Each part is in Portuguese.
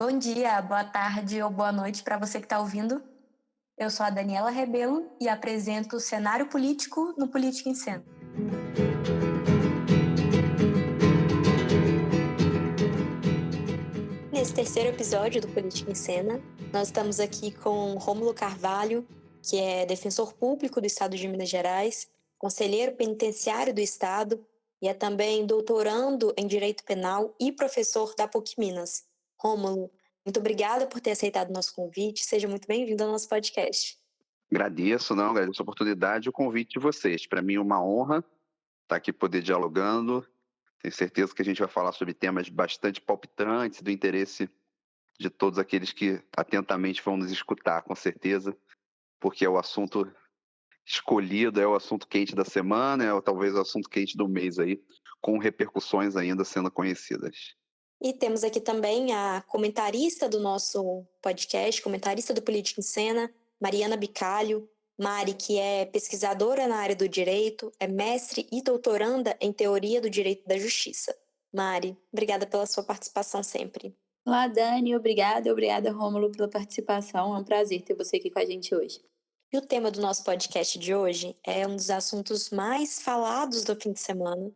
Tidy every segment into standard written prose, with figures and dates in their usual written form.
Bom dia, boa tarde ou boa noite para você que está ouvindo. Eu sou a Daniela Rebelo e apresento o cenário político no Política em Cena. Nesse terceiro episódio do Política em Cena, nós estamos aqui com Rômulo Carvalho, que é defensor público do Estado de Minas Gerais, conselheiro penitenciário do Estado e é também doutorando em Direito Penal e professor da PUC Minas. Rômulo, muito obrigada por ter aceitado o nosso convite. Seja muito bem-vindo ao nosso podcast. Agradeço a oportunidade e o convite de vocês. Para mim é uma honra estar aqui poder dialogando. Tenho certeza que a gente vai falar sobre temas bastante palpitantes, do interesse de todos aqueles que atentamente vão nos escutar, com certeza, porque é o assunto escolhido, é o assunto quente da semana, talvez o assunto quente do mês aí, com repercussões ainda sendo conhecidas. E temos aqui também a comentarista do nosso podcast, comentarista do Política em Cena, Mariana Bicalho. Mari, que é pesquisadora na área do direito, é mestre e doutoranda em teoria do direito da justiça. Mari, obrigada pela sua participação sempre. Olá, Dani, obrigada, Rômulo, pela participação. É um prazer ter você aqui com a gente hoje. E o tema do nosso podcast de hoje é um dos assuntos mais falados do fim de semana,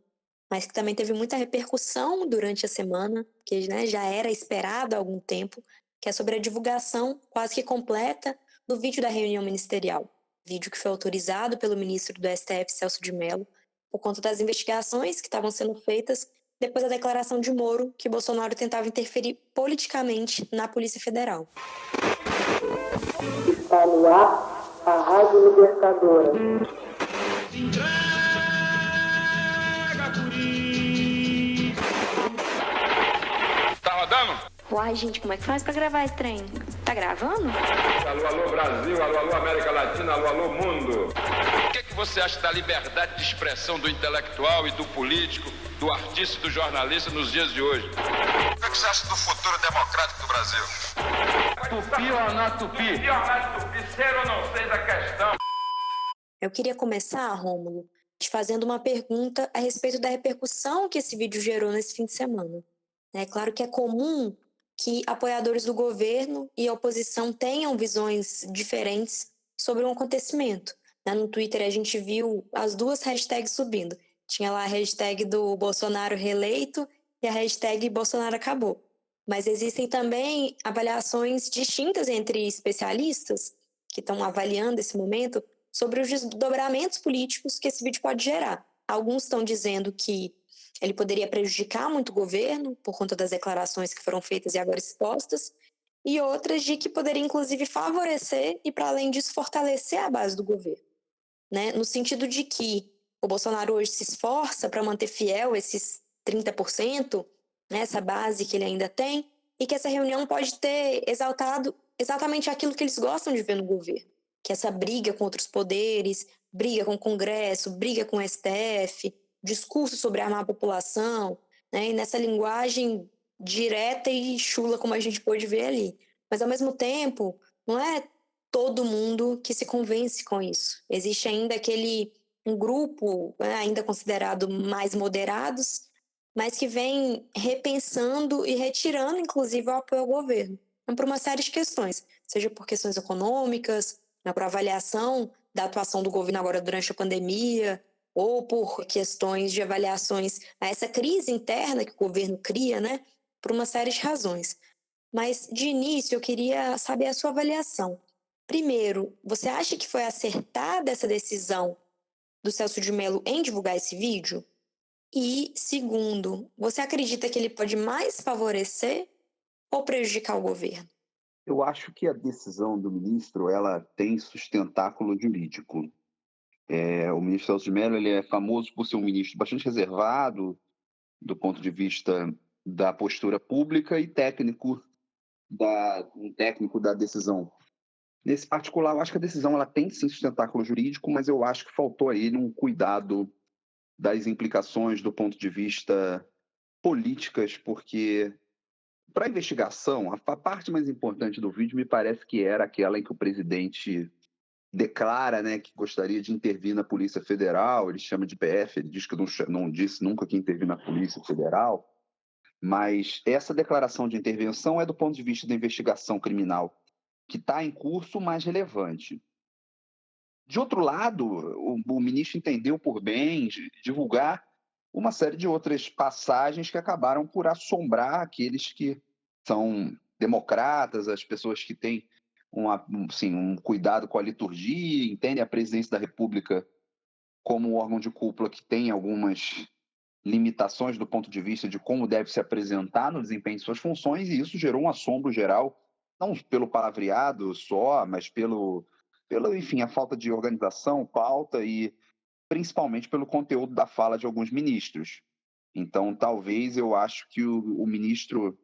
mas que também teve muita repercussão durante a semana, que já era esperado há algum tempo, que é sobre a divulgação quase que completa do vídeo da reunião ministerial. Vídeo que foi autorizado pelo ministro do STF, Celso de Mello, por conta das investigações que estavam sendo feitas depois da declaração de Moro que Bolsonaro tentava interferir politicamente na Polícia Federal. Está no ar a Rádio Libertadora. Tá rodando? Uai, gente, como é que faz pra gravar esse trem? Tá gravando? Alô, alô, Brasil, alô, alô, América Latina, alô, alô, mundo. O que você acha da liberdade de expressão do intelectual e do político, do artista e do jornalista nos dias de hoje? O que você acha do futuro democrático do Brasil? Tupi ou não tupi? Tupi ou não tupi, ser ou não ser a questão. Eu queria começar, Rômulo, te fazendo uma pergunta a respeito da repercussão que esse vídeo gerou nesse fim de semana. É claro que é comum que apoiadores do governo e a oposição tenham visões diferentes sobre um acontecimento. No Twitter a gente viu as duas hashtags subindo. Tinha lá a hashtag do Bolsonaro reeleito e a hashtag Bolsonaro acabou. Mas existem também avaliações distintas entre especialistas que estão avaliando esse momento sobre os desdobramentos políticos que esse vídeo pode gerar. Alguns estão dizendo que ele poderia prejudicar muito o governo por conta das declarações que foram feitas e agora expostas, e outras de que poderia inclusive favorecer e, para além disso, fortalecer a base do governo. No sentido de que o Bolsonaro hoje se esforça para manter fiel esses 30%, essa base que ele ainda tem, e que essa reunião pode ter exaltado exatamente aquilo que eles gostam de ver no governo, que é essa briga com outros poderes, briga com o Congresso, briga com o STF, discurso sobre armar a população, e nessa linguagem direta e chula como a gente pôde ver ali. Mas, ao mesmo tempo, não é todo mundo que se convence com isso. Existe ainda um grupo, ainda considerado mais moderados, mas que vem repensando e retirando, inclusive, o apoio ao governo. Então, por uma série de questões, seja por questões econômicas, por avaliação da atuação do governo agora durante a pandemia, ou por questões de avaliações a essa crise interna que o governo cria, por uma série de razões. Mas, de início, eu queria saber a sua avaliação. Primeiro, você acha que foi acertada essa decisão do Celso de Mello em divulgar esse vídeo? E, segundo, você acredita que ele pode mais favorecer ou prejudicar o governo? Eu acho que a decisão do ministro ela tem sustentáculo jurídico. O ministro Celso de Mello ele é famoso por ser um ministro bastante reservado do ponto de vista da postura pública e um técnico da decisão. Nesse particular, eu acho que a decisão ela tem sim sustentáculo jurídico, mas eu acho que faltou a ele um cuidado das implicações do ponto de vista políticas, porque para a investigação, a parte mais importante do vídeo me parece que era aquela em que o presidente declara, que gostaria de intervir na Polícia Federal, ele chama de PF, ele diz que não disse nunca que intervir na Polícia Federal, Mas essa declaração de intervenção é do ponto de vista da investigação criminal que está em curso mais relevante. De outro lado, o ministro entendeu por bem divulgar uma série de outras passagens que acabaram por assombrar aqueles que são democratas, as pessoas que têm um cuidado com a liturgia, entendem a presidência da República como um órgão de cúpula que tem algumas limitações do ponto de vista de como deve se apresentar no desempenho de suas funções, e isso gerou um assombro geral, não pelo palavreado só, mas enfim, a falta de organização, pauta e principalmente pelo conteúdo da fala de alguns ministros. Então, talvez eu acho que o ministro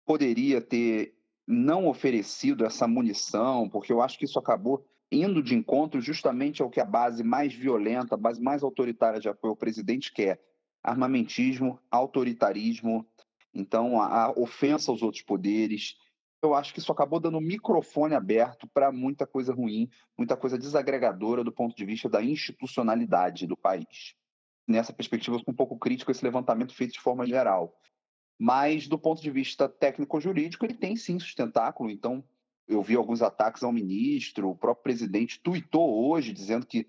poderia ter não oferecido essa munição, porque eu acho que isso acabou indo de encontro justamente ao que a base mais violenta, a base mais autoritária de apoio ao presidente quer: armamentismo, autoritarismo, então a ofensa aos outros poderes. Eu acho que isso acabou dando microfone aberto para muita coisa ruim, muita coisa desagregadora do ponto de vista da institucionalidade do país. Nessa perspectiva, eu sou um pouco crítico a esse levantamento feito de forma geral. Mas, do ponto de vista técnico-jurídico, ele tem sim sustentáculo. Então, eu vi alguns ataques ao ministro, o próprio presidente tuitou hoje, dizendo que,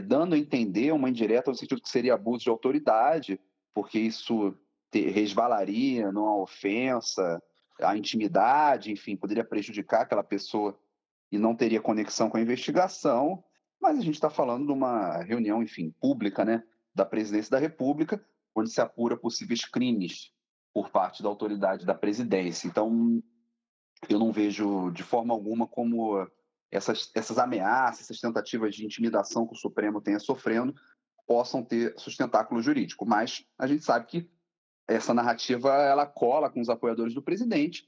dando a entender uma indireta no sentido que seria abuso de autoridade, porque isso resvalaria numa ofensa à intimidade, enfim, poderia prejudicar aquela pessoa e não teria conexão com a investigação. Mas a gente está falando de uma reunião, enfim, pública, né, da presidência da República, onde se apura possíveis crimes por parte da autoridade da presidência. Então, eu não vejo de forma alguma como essas ameaças, essas tentativas de intimidação que o Supremo tenha sofrendo possam ter sustentáculo jurídico. Mas a gente sabe que essa narrativa ela cola com os apoiadores do presidente.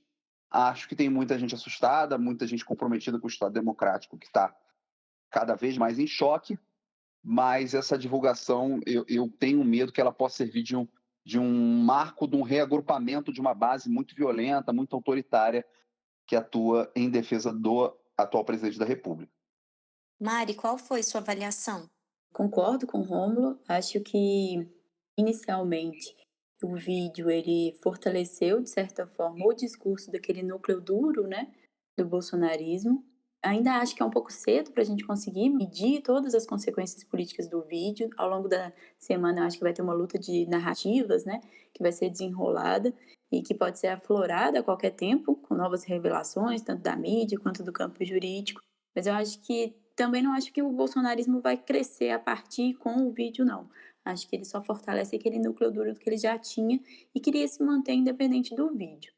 Acho que tem muita gente assustada, muita gente comprometida com o Estado democrático que está cada vez mais em choque, mas essa divulgação, eu tenho medo que ela possa servir de um marco, de um reagrupamento de uma base muito violenta, muito autoritária, que atua em defesa do atual presidente da República. Mari, qual foi sua avaliação? Concordo com o Rômulo, acho que inicialmente o vídeo ele fortaleceu de certa forma o discurso daquele núcleo duro, né, do bolsonarismo. Ainda acho que é um pouco cedo para a gente conseguir medir todas as consequências políticas do vídeo. Ao longo da semana, eu acho que vai ter uma luta de narrativas, né, que vai ser desenrolada e que pode ser aflorada a qualquer tempo, com novas revelações, tanto da mídia quanto do campo jurídico. Mas eu acho que também não acho que o bolsonarismo vai crescer a partir com o vídeo, não. Acho que ele só fortalece aquele núcleo duro que ele já tinha e queria se manter independente do vídeo.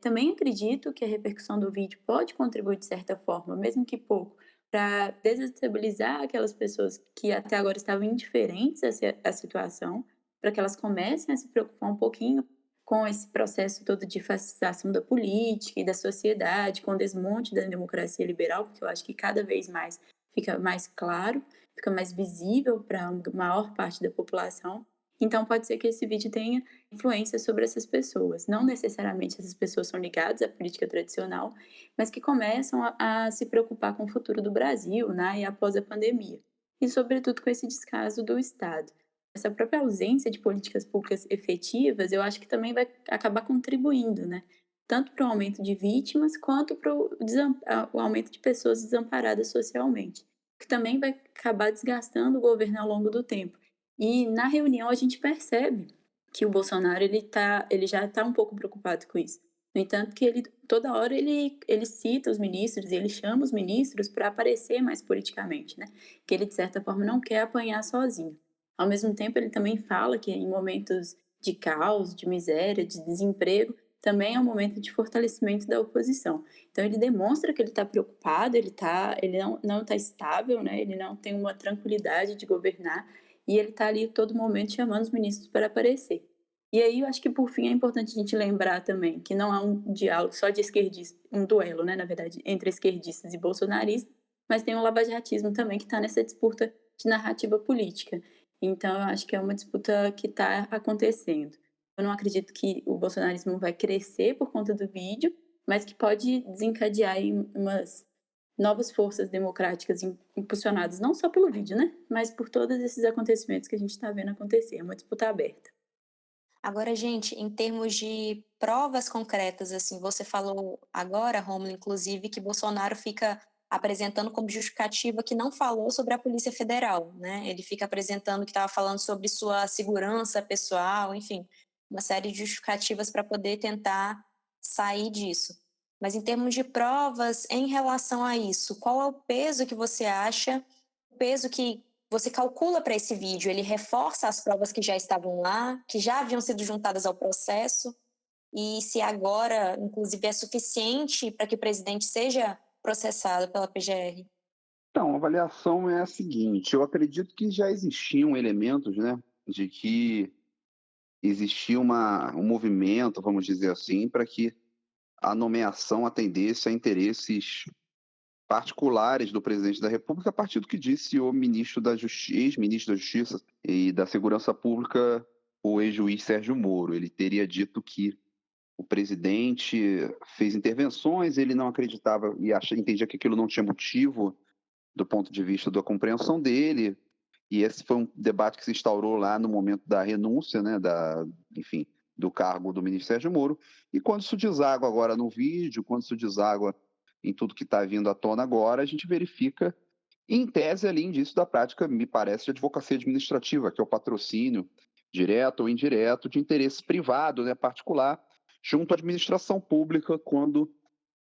Também acredito que a repercussão do vídeo pode contribuir de certa forma, mesmo que pouco, para desestabilizar aquelas pessoas que até agora estavam indiferentes à situação, para que elas comecem a se preocupar um pouquinho com esse processo todo de fascização da política e da sociedade, com o desmonte da democracia liberal, porque eu acho que cada vez mais fica mais claro, fica mais visível para a maior parte da população. Então pode ser que esse vídeo tenha influência sobre essas pessoas. Não necessariamente essas pessoas são ligadas à política tradicional, mas que começam a se preocupar com o futuro do Brasil, né, e após a pandemia. E sobretudo com esse descaso do Estado. Essa própria ausência de políticas públicas efetivas, eu acho que também vai acabar contribuindo, né? Tanto para o aumento de vítimas, quanto para o aumento de pessoas desamparadas socialmente, que também vai acabar desgastando o governo ao longo do tempo. E na reunião a gente percebe que o Bolsonaro ele já está um pouco preocupado com isso. No entanto, que ele toda hora ele cita os ministros e ele chama os ministros para aparecer mais politicamente, né? Que ele de certa forma não quer apanhar sozinho. Ao mesmo tempo, ele também fala que em momentos de caos, de miséria, de desemprego, também é um momento de fortalecimento da oposição. Então ele demonstra que ele está preocupado, ele não está estável, né? Ele não tem uma tranquilidade de governar e ele está ali todo momento chamando os ministros para aparecer. E aí eu acho que por fim é importante a gente lembrar também que não há um diálogo só de esquerdistas, um duelo, né, na verdade, entre esquerdistas e bolsonaristas, mas tem um lavajatismo também que está nessa disputa de narrativa política. Então eu acho que é uma disputa que está acontecendo. Eu não acredito que o bolsonarismo vai crescer por conta do vídeo, mas que pode desencadear em umas novas forças democráticas impulsionadas não só pelo vídeo, né, mas por todos esses acontecimentos que a gente está vendo acontecer. É uma disputa aberta. Agora, gente, em termos de provas concretas, assim, você falou agora, Rômulo, inclusive, que Bolsonaro fica apresentando como justificativa que não falou sobre a Polícia Federal, né? Ele fica apresentando que estava falando sobre sua segurança pessoal, enfim, uma série de justificativas para poder tentar sair disso. Mas em termos de provas em relação a isso, qual é o peso que você acha, o peso que você calcula para esse vídeo? Ele reforça as provas que já estavam lá, que já haviam sido juntadas ao processo, e se agora, inclusive, é suficiente para que o presidente seja processado pela PGR? Então, a avaliação é a seguinte: eu acredito que já existiam elementos, né, de que existia um movimento, vamos dizer assim, para que a nomeação atendesse a interesses particulares do presidente da República, a partir do que disse o ex-ministro da Justiça e da Segurança Pública, o ex-juiz Sérgio Moro. Ele teria dito que o presidente fez intervenções, ele não acreditava e entendia que aquilo não tinha motivo do ponto de vista da compreensão dele, e esse foi um debate que se instaurou lá no momento da renúncia, né, enfim, do cargo do ministro Sérgio Moro, e quando isso deságua agora no vídeo, quando isso deságua em tudo que está vindo à tona agora, a gente verifica, em tese, ali, indício da prática, me parece, de advocacia administrativa, que é o patrocínio, direto ou indireto, de interesse privado, né, particular, junto à administração pública, quando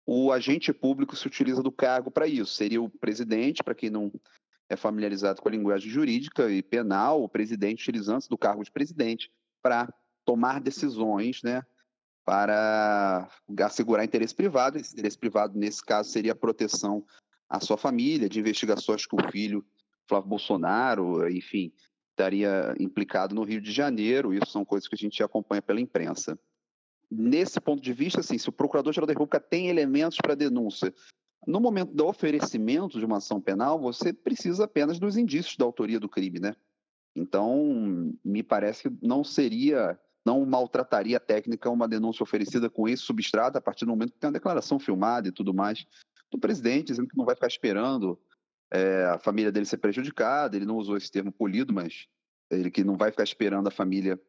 o agente público se utiliza do cargo para isso. Seria o presidente, para quem não é familiarizado com a linguagem jurídica e penal, o presidente utilizando-se do cargo de presidente para tomar decisões, né, para assegurar interesse privado. Esse interesse privado, nesse caso, seria a proteção à sua família, de investigações que o filho, Flávio Bolsonaro, enfim, estaria implicado no Rio de Janeiro. Isso são coisas que a gente acompanha pela imprensa. Nesse ponto de vista, assim, se o Procurador-Geral da República tem elementos para denúncia, no momento do oferecimento de uma ação penal, você precisa apenas dos indícios da autoria do crime, né? Então, me parece que não maltrataria a técnica uma denúncia oferecida com esse substrato a partir do momento que tem uma declaração filmada e tudo mais do presidente, dizendo que não vai ficar esperando a família dele ser prejudicada. Ele não usou esse termo polido, mas ele que não vai ficar esperando a família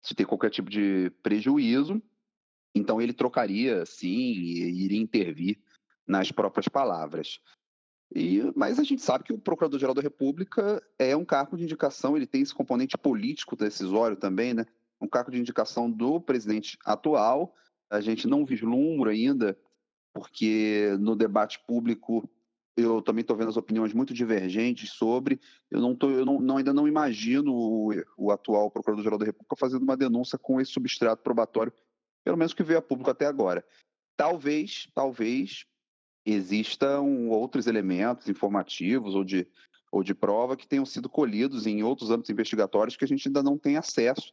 se ter qualquer tipo de prejuízo. Então ele trocaria, sim, e iria intervir nas próprias palavras. Mas a gente sabe que o Procurador-Geral da República é um cargo de indicação, ele tem esse componente político decisório também, né? Um cargo de indicação do presidente atual. A gente não vislumbra ainda, porque no debate público eu também estou vendo as opiniões muito divergentes sobre. Ainda não imagino o atual Procurador-Geral da República fazendo uma denúncia com esse substrato probatório, pelo menos que veio a público até agora. Talvez existam outros elementos informativos ou de prova que tenham sido colhidos em outros âmbitos investigatórios que a gente ainda não tem acesso,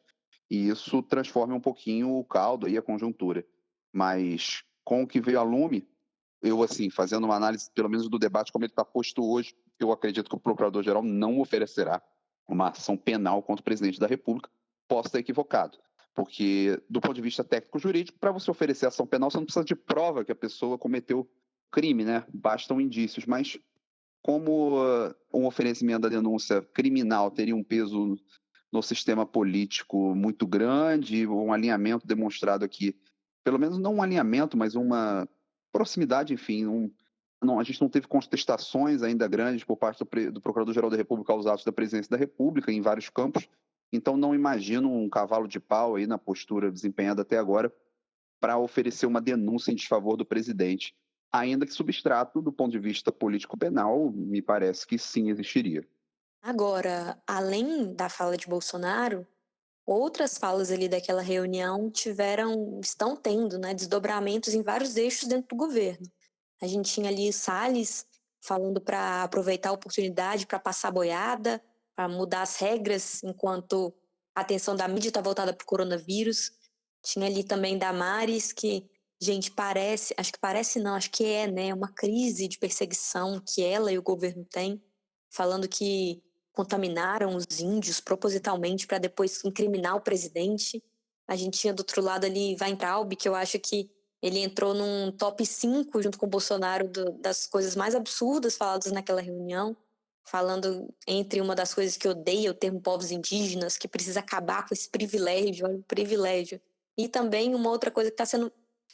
e isso transforma um pouquinho o caldo aí, a conjuntura. Mas com o que veio a lume, eu, assim, fazendo uma análise, pelo menos do debate como ele está posto hoje, eu acredito que o Procurador-Geral não oferecerá uma ação penal contra o presidente da República. Posso estar equivocado, porque, do ponto de vista técnico-jurídico, para você oferecer ação penal, você não precisa de prova que a pessoa cometeu crime, né? Bastam indícios. Mas como um oferecimento da denúncia criminal teria um peso no sistema político muito grande, um alinhamento demonstrado aqui, pelo menos não um alinhamento, mas uma proximidade, enfim, a gente não teve contestações ainda grandes por parte do Procurador-Geral da República aos atos da Presidência da República em vários campos. Então não imagino um cavalo de pau aí na postura desempenhada até agora para oferecer uma denúncia em desfavor do presidente, ainda que substrato do ponto de vista político-penal, me parece que sim existiria. Agora, além da fala de Bolsonaro, outras falas ali daquela reunião estão tendo, né, desdobramentos em vários eixos dentro do governo. A gente tinha ali Salles falando para aproveitar a oportunidade para passar boiada, para mudar as regras enquanto a atenção da mídia está voltada para o coronavírus. Tinha ali também Damares, que, gente, acho que é, né, uma crise de perseguição que ela e o governo têm, falando que contaminaram os índios propositalmente para depois incriminar o presidente. A gente tinha do outro lado ali Weintraub, que eu acho que ele entrou num top 5 junto com o Bolsonaro das coisas mais absurdas faladas naquela reunião, falando entre uma das coisas que odeia o termo povos indígenas, que precisa acabar com esse privilégio, olha o privilégio. E também uma outra coisa que está sendo,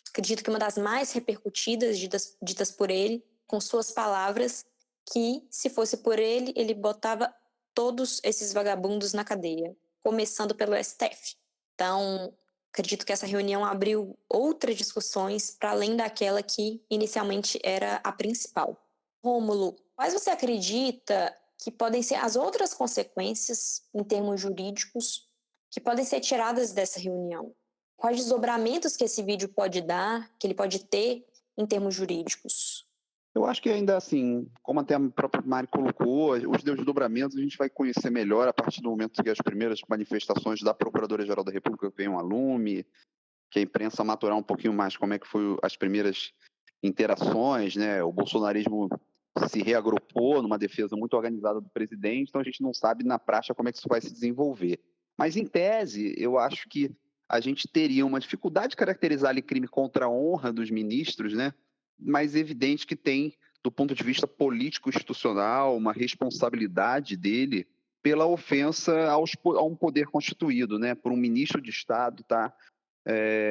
acredito que uma das mais repercutidas, ditas por ele, com suas palavras, que se fosse por ele, ele botava todos esses vagabundos na cadeia, começando pelo STF. Então, acredito que essa reunião abriu outras discussões para além daquela que inicialmente era a principal. Rômulo, quais você acredita que podem ser as outras consequências, em termos jurídicos, que podem ser tiradas dessa reunião? Quais desdobramentos que esse vídeo pode dar, que ele pode ter em termos jurídicos? Eu acho que ainda assim, como até a própria Mari colocou, os desdobramentos a gente vai conhecer melhor a partir do momento que as primeiras manifestações da Procuradora-Geral da República venham a lume, que a imprensa maturar um pouquinho mais como é que foi as primeiras interações, né? O bolsonarismo se reagrupou numa defesa muito organizada do presidente, então a gente não sabe na prática como é que isso vai se desenvolver. Mas, em tese, eu acho que a gente teria uma dificuldade de caracterizar ali crime contra a honra dos ministros, né? Mas é evidente que tem, do ponto de vista político-institucional, uma responsabilidade dele pela ofensa a um poder constituído, né? Por um ministro de Estado estar,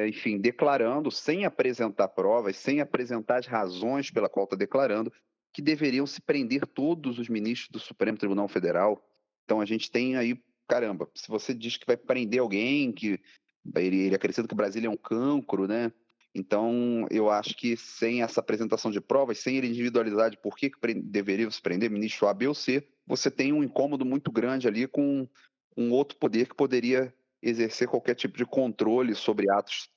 enfim, declarando, sem apresentar provas, sem apresentar as razões pela qual está declarando, que deveriam se prender todos os ministros do Supremo Tribunal Federal. Então a gente tem aí, caramba, se você diz que vai prender alguém, que ele acrescenta que o Brasil é um cancro, né? Então, eu acho que sem essa apresentação de provas, sem ele individualizar de por que deveria se prender ministro A, B ou C, você tem um incômodo muito grande ali com um outro poder que poderia exercer qualquer tipo de controle sobre atos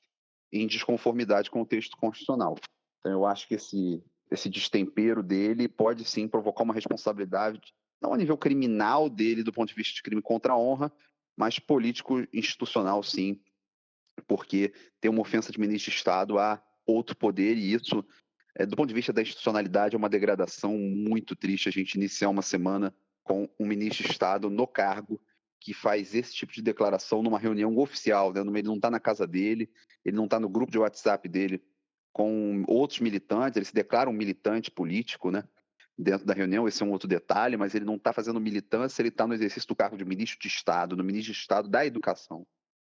em desconformidade com o texto constitucional. Então, eu acho que esse destempero dele pode sim provocar uma responsabilidade, não a nível criminal dele, do ponto de vista de crime contra a honra, mas político-institucional, sim, porque tem uma ofensa de ministro de Estado a outro poder, e isso, do ponto de vista da institucionalidade, é uma degradação muito triste a gente iniciar uma semana com um ministro de Estado no cargo que faz esse tipo de declaração numa reunião oficial, né? Ele não está na casa dele, ele não está no grupo de WhatsApp dele com outros militantes, ele se declara um militante político, né? Dentro da reunião, esse é um outro detalhe, mas ele não está fazendo militância, ele está no exercício do cargo de ministro de Estado, no ministro de Estado da Educação,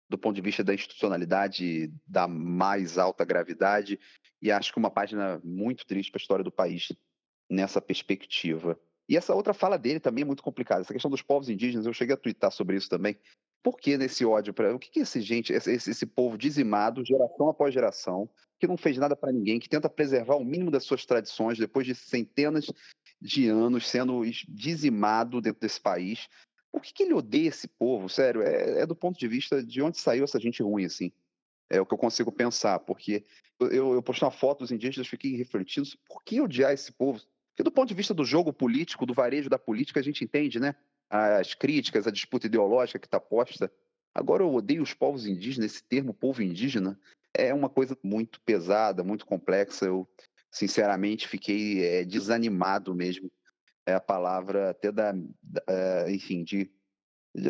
do ponto de vista da institucionalidade da mais alta gravidade, e acho que uma página muito triste para a história do país nessa perspectiva. E essa outra fala dele também é muito complicada, essa questão dos povos indígenas, eu cheguei a twittar sobre isso também. Por que nesse ódio? O que esse povo dizimado, geração após geração, que não fez nada para ninguém, que tenta preservar o mínimo das suas tradições depois de centenas de anos sendo dizimado dentro desse país? Por que ele odeia esse povo? Sério, é do ponto de vista de onde saiu essa gente ruim, assim. É o que eu consigo pensar, porque eu postei uma foto dos indígenas, fiquei refletindo, por que odiar esse povo? Porque do ponto de vista do jogo político, do varejo da política, a gente entende, né? As críticas, a disputa ideológica que está posta. Agora eu odeio os povos indígenas, esse termo povo indígena é uma coisa muito pesada, muito complexa. Eu, sinceramente, fiquei desanimado mesmo. É a palavra até enfim,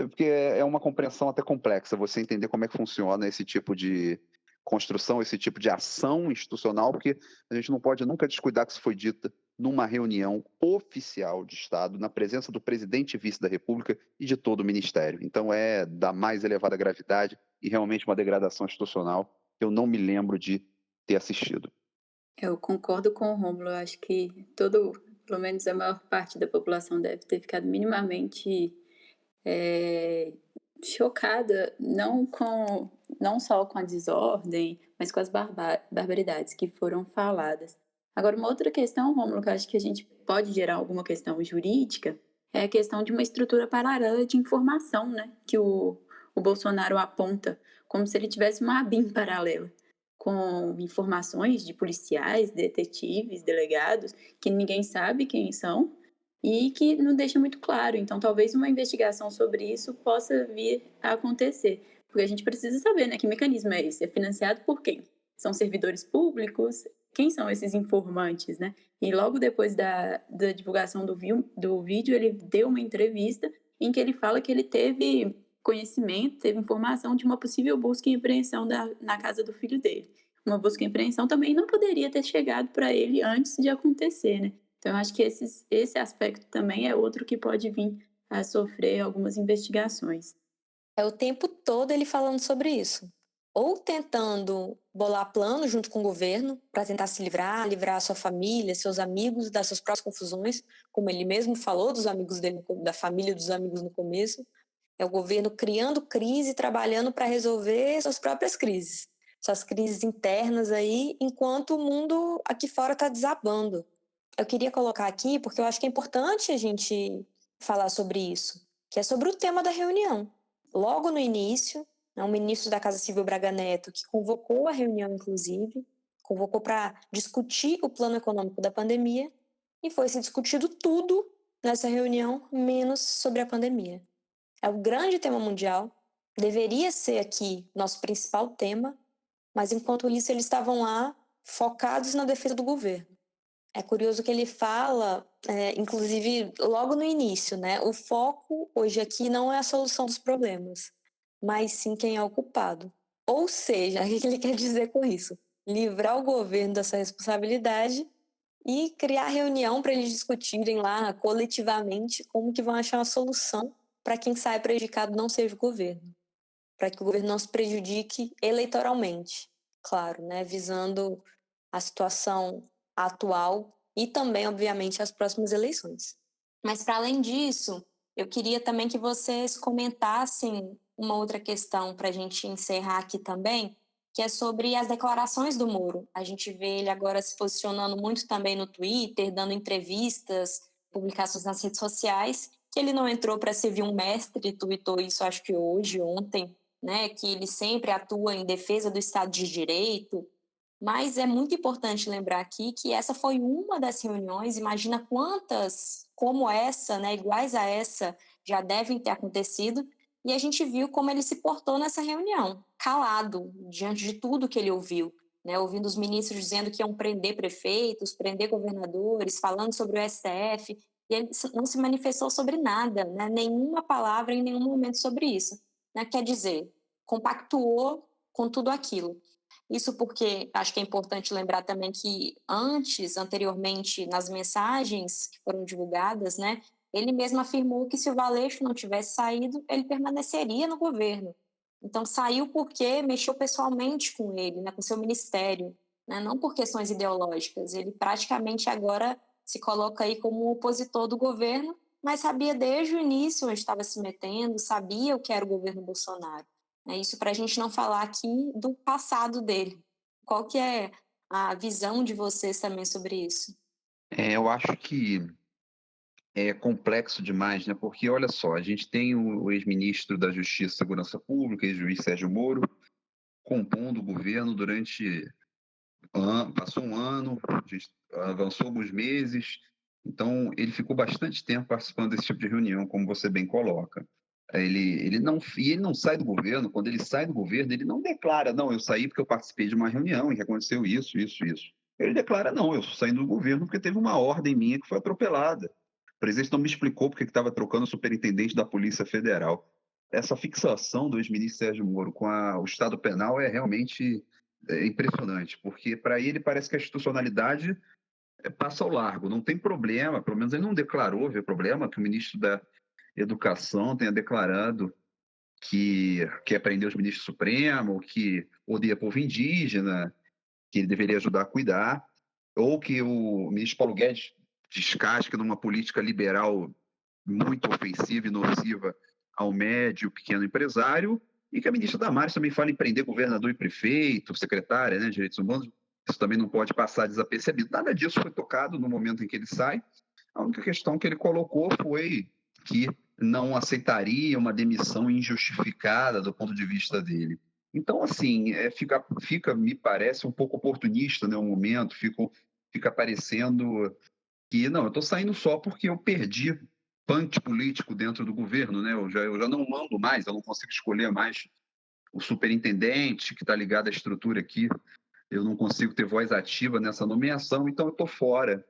porque é uma compreensão até complexa, você entender como é que funciona esse tipo de construção, esse tipo de ação institucional, porque a gente não pode nunca descuidar que isso foi dita numa reunião oficial de Estado, na presença do presidente e vice da República e de todo o Ministério. Então é da mais elevada gravidade e realmente uma degradação institucional que eu não me lembro de ter assistido. Eu concordo com o Rômulo, eu acho que pelo menos a maior parte da população deve ter ficado minimamente chocada, não só com a desordem, mas com as barbaridades que foram faladas. Agora, uma outra questão, Rômulo, que eu acho que a gente pode gerar alguma questão jurídica, é a questão de uma estrutura paralela de informação, né? Que o Bolsonaro aponta como se ele tivesse uma ABIN paralela, com informações de policiais, detetives, delegados, que ninguém sabe quem são e que não deixa muito claro. Então, talvez uma investigação sobre isso possa vir a acontecer, porque a gente precisa saber, né, que mecanismo é esse? É financiado por quem? São servidores públicos? Quem são esses informantes, né? E logo depois da divulgação do vídeo, ele deu uma entrevista em que ele fala que ele teve conhecimento, teve informação de uma possível busca e apreensão na casa do filho dele. Uma busca e apreensão também não poderia ter chegado para ele antes de acontecer, né? Então, eu acho que esse aspecto também é outro que pode vir a sofrer algumas investigações. É o tempo todo ele falando sobre isso. Ou tentando bolar plano junto com o governo para tentar se livrar a sua família, seus amigos das suas próprias confusões, como ele mesmo falou dos amigos dele, da família dos amigos no começo. É o governo criando crise, trabalhando para resolver suas próprias crises, suas crises internas aí, enquanto o mundo aqui fora está desabando. Eu queria colocar aqui, porque eu acho que é importante a gente falar sobre isso, que é sobre o tema da reunião. Logo no início, o ministro da Casa Civil, Braga Neto, que convocou a reunião, inclusive, convocou para discutir o plano econômico da pandemia, e foi se discutido tudo nessa reunião, menos sobre a pandemia. É o grande tema mundial, deveria ser aqui nosso principal tema, mas enquanto isso eles estavam lá focados na defesa do governo. É curioso que ele fala, inclusive logo no início, né? O foco hoje aqui não é a solução dos problemas, mas sim quem é o culpado. Ou seja, o que ele quer dizer com isso? Livrar o governo dessa responsabilidade e criar reunião para eles discutirem lá coletivamente como que vão achar uma solução para quem sai prejudicado não seja o governo, para que o governo não se prejudique eleitoralmente, claro, né? Visando a situação atual e também, obviamente, as próximas eleições. Mas, para além disso, eu queria também que vocês comentassem uma outra questão para a gente encerrar aqui também, que é sobre as declarações do Moro. A gente vê ele agora se posicionando muito também no Twitter, dando entrevistas, publicações nas redes sociais, que ele não entrou para servir um mestre, tweetou isso acho que hoje, ontem, né, que ele sempre atua em defesa do Estado de Direito. Mas é muito importante lembrar aqui que essa foi uma das reuniões, imagina quantas como essa, né, iguais a essa, já devem ter acontecido, e a gente viu como ele se portou nessa reunião, calado, diante de tudo que ele ouviu, né, ouvindo os ministros dizendo que iam prender prefeitos, prender governadores, falando sobre o STF, e ele não se manifestou sobre nada, né, nenhuma palavra em nenhum momento sobre isso. Né, quer dizer, compactuou com tudo aquilo. Isso porque acho que é importante lembrar também que anteriormente, nas mensagens que foram divulgadas, né, ele mesmo afirmou que se o Valeixo não tivesse saído, ele permaneceria no governo. Então saiu porque mexeu pessoalmente com ele, né, com seu ministério, né, não por questões ideológicas. Ele praticamente agora se coloca aí como opositor do governo, mas sabia desde o início onde estava se metendo, sabia o que era o governo Bolsonaro. É isso para a gente não falar aqui do passado dele. Qual que é a visão de vocês também sobre isso? Eu acho que é complexo demais, né? Porque, olha só, a gente tem o ex-ministro da Justiça e Segurança Pública, ex-juiz Sérgio Moro, compondo o governo durante... Passou um ano, a gente avançou alguns meses, então ele ficou bastante tempo participando desse tipo de reunião, como você bem coloca. Ele não sai do governo. Quando ele sai do governo, ele não declara, não, eu saí porque eu participei de uma reunião em que aconteceu isso, isso, isso. Ele declara, não, eu estou saindo do governo porque teve uma ordem minha que foi atropelada. O presidente não me explicou porque estava trocando o superintendente da Polícia Federal. Essa fixação do ex-ministro Sérgio Moro com o Estado Penal é realmente impressionante, porque para ele parece que a institucionalidade passa ao largo, não tem problema, pelo menos ele não declarou ver problema que o ministro da Educação tenha declarado que quer prender os ministros supremos, que odeia povo indígena, que ele deveria ajudar a cuidar, ou que o ministro Paulo Guedes descasca numa política liberal muito ofensiva e nociva ao médio e pequeno empresário, e que a ministra Damares também fala em prender governador e prefeito, secretária, né, de Direitos Humanos. Isso também não pode passar desapercebido. Nada disso foi tocado no momento em que ele sai. A única questão que ele colocou foi que não aceitaria uma demissão injustificada do ponto de vista dele. Então, assim, me parece um pouco oportunista, né, o momento, fica parecendo que, não, eu estou saindo só porque eu perdi punch político dentro do governo, né? Eu já não mando mais, eu não consigo escolher mais o superintendente que está ligado à estrutura aqui, eu não consigo ter voz ativa nessa nomeação, então eu estou fora.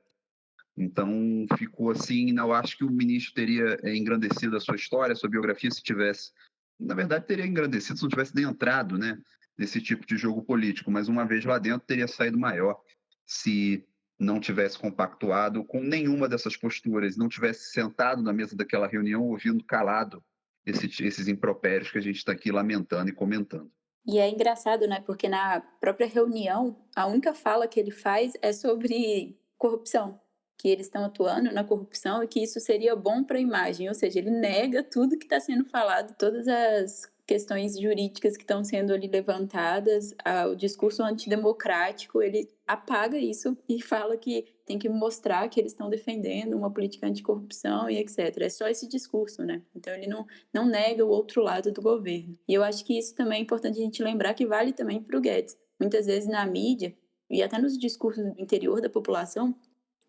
Então ficou assim, eu acho que o ministro teria engrandecido a sua história, a sua biografia, se tivesse, na verdade teria engrandecido se não tivesse nem entrado, né, nesse tipo de jogo político, mas uma vez lá dentro teria saído maior, se não tivesse compactuado com nenhuma dessas posturas, não tivesse sentado na mesa daquela reunião ouvindo calado esses impropérios que a gente está aqui lamentando e comentando. E é engraçado, né? Porque na própria reunião, a única fala que ele faz é sobre corrupção, que eles estão atuando na corrupção e que isso seria bom para a imagem, ou seja, ele nega tudo que está sendo falado, todas as questões jurídicas que estão sendo ali levantadas, o discurso antidemocrático, ele apaga isso e fala que tem que mostrar que eles estão defendendo uma política anticorrupção e etc. É só esse discurso, né? Então ele não nega o outro lado do governo. E eu acho que isso também é importante a gente lembrar que vale também para o Guedes. Muitas vezes na mídia e até nos discursos do interior da população,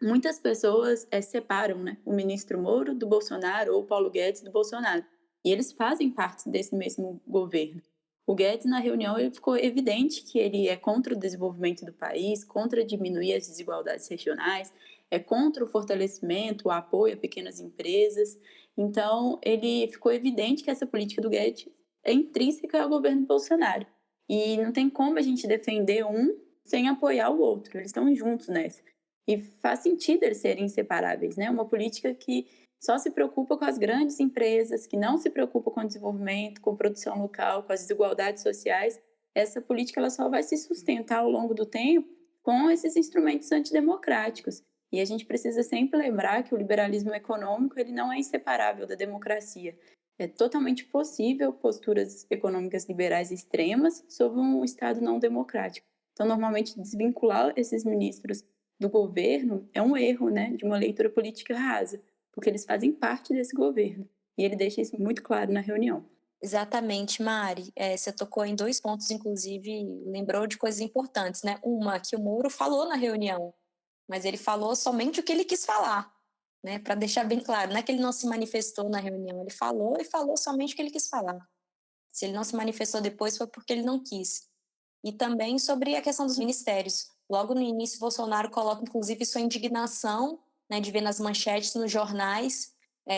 muitas pessoas separam, né, o ministro Moro do Bolsonaro ou o Paulo Guedes do Bolsonaro. E eles fazem parte desse mesmo governo. O Guedes, na reunião, ele ficou evidente que ele é contra o desenvolvimento do país, contra diminuir as desigualdades regionais, é contra o fortalecimento, o apoio a pequenas empresas. Então, ele ficou evidente que essa política do Guedes é intrínseca ao governo Bolsonaro. E não tem como a gente defender um sem apoiar o outro. Eles estão juntos nessa. E faz sentido eles serem inseparáveis, né? Uma política que só se preocupa com as grandes empresas, que não se preocupa com o desenvolvimento, com a produção local, com as desigualdades sociais. Essa política ela só vai se sustentar ao longo do tempo com esses instrumentos antidemocráticos. E a gente precisa sempre lembrar que o liberalismo econômico ele não é inseparável da democracia. É totalmente possível posturas econômicas liberais extremas sob um Estado não democrático. Então, normalmente, desvincular esses ministros do governo é um erro, né, de uma leitura política rasa, porque eles fazem parte desse governo. E ele deixa isso muito claro na reunião. Exatamente, Mari. Você tocou em 2 pontos, inclusive, lembrou de coisas importantes, né? Uma, que o Moro falou na reunião, mas ele falou somente o que ele quis falar, né? Para deixar bem claro, não é que ele não se manifestou na reunião, ele falou e falou somente o que ele quis falar. Se ele não se manifestou depois, foi porque ele não quis. E também sobre a questão dos ministérios. Logo no início, Bolsonaro coloca, inclusive, sua indignação, né, de ver nas manchetes, nos jornais,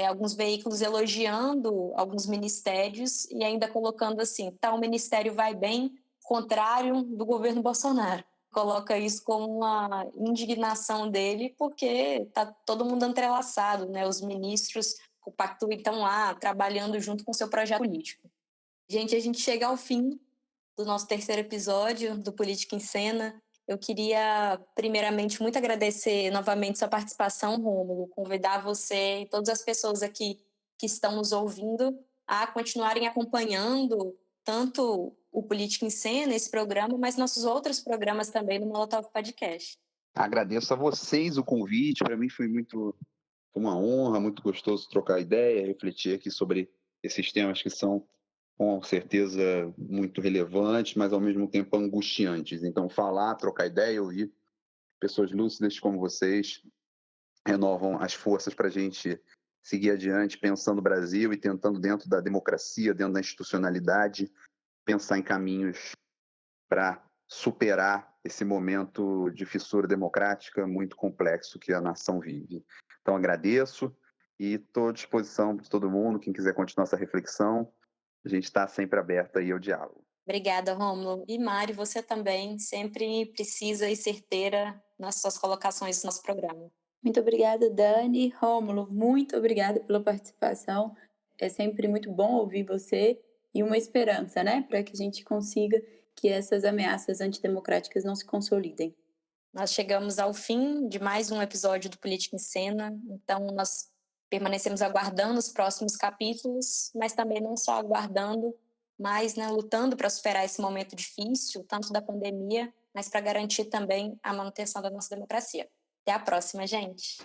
alguns veículos elogiando alguns ministérios e ainda colocando assim, tal ministério vai bem, contrário do governo Bolsonaro. Coloca isso como uma indignação dele, porque está todo mundo entrelaçado, né? Os ministros compactuam estão lá, trabalhando junto com o seu projeto político. Gente, a gente chega ao fim do nosso 3º episódio do Política em Cena. Eu queria, primeiramente, muito agradecer novamente sua participação, Rômulo, convidar você e todas as pessoas aqui que estão nos ouvindo a continuarem acompanhando tanto o Política em Cena, esse programa, mas nossos outros programas também no Molotov Podcast. Agradeço a vocês o convite, para mim foi uma honra, muito gostoso trocar ideia, refletir aqui sobre esses temas que são com certeza muito relevantes, mas ao mesmo tempo angustiantes. Então, falar, trocar ideia, ouvir pessoas lúcidas como vocês renovam as forças para a gente seguir adiante, pensando o Brasil e tentando, dentro da democracia, dentro da institucionalidade, pensar em caminhos para superar esse momento de fissura democrática muito complexo que a nação vive. Então, agradeço e estou à disposição de todo mundo, quem quiser continuar essa reflexão. A gente está sempre aberto aí ao diálogo. Obrigada, Rômulo. E Mari, você também sempre precisa e certeira nas suas colocações no nosso programa. Muito obrigada, Dani. Rômulo, muito obrigada pela participação. É sempre muito bom ouvir você e uma esperança, né, para que a gente consiga que essas ameaças antidemocráticas não se consolidem. Nós chegamos ao fim de mais um episódio do Política em Cena, então nós permanecemos aguardando os próximos capítulos, mas também não só aguardando, mas, né, lutando para superar esse momento difícil, tanto da pandemia, mas para garantir também a manutenção da nossa democracia. Até a próxima, gente!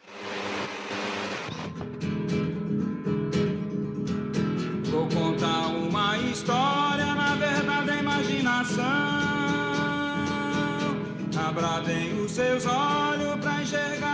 Vou contar uma história, na verdade é imaginação. Abra bem os seus olhos para enxergar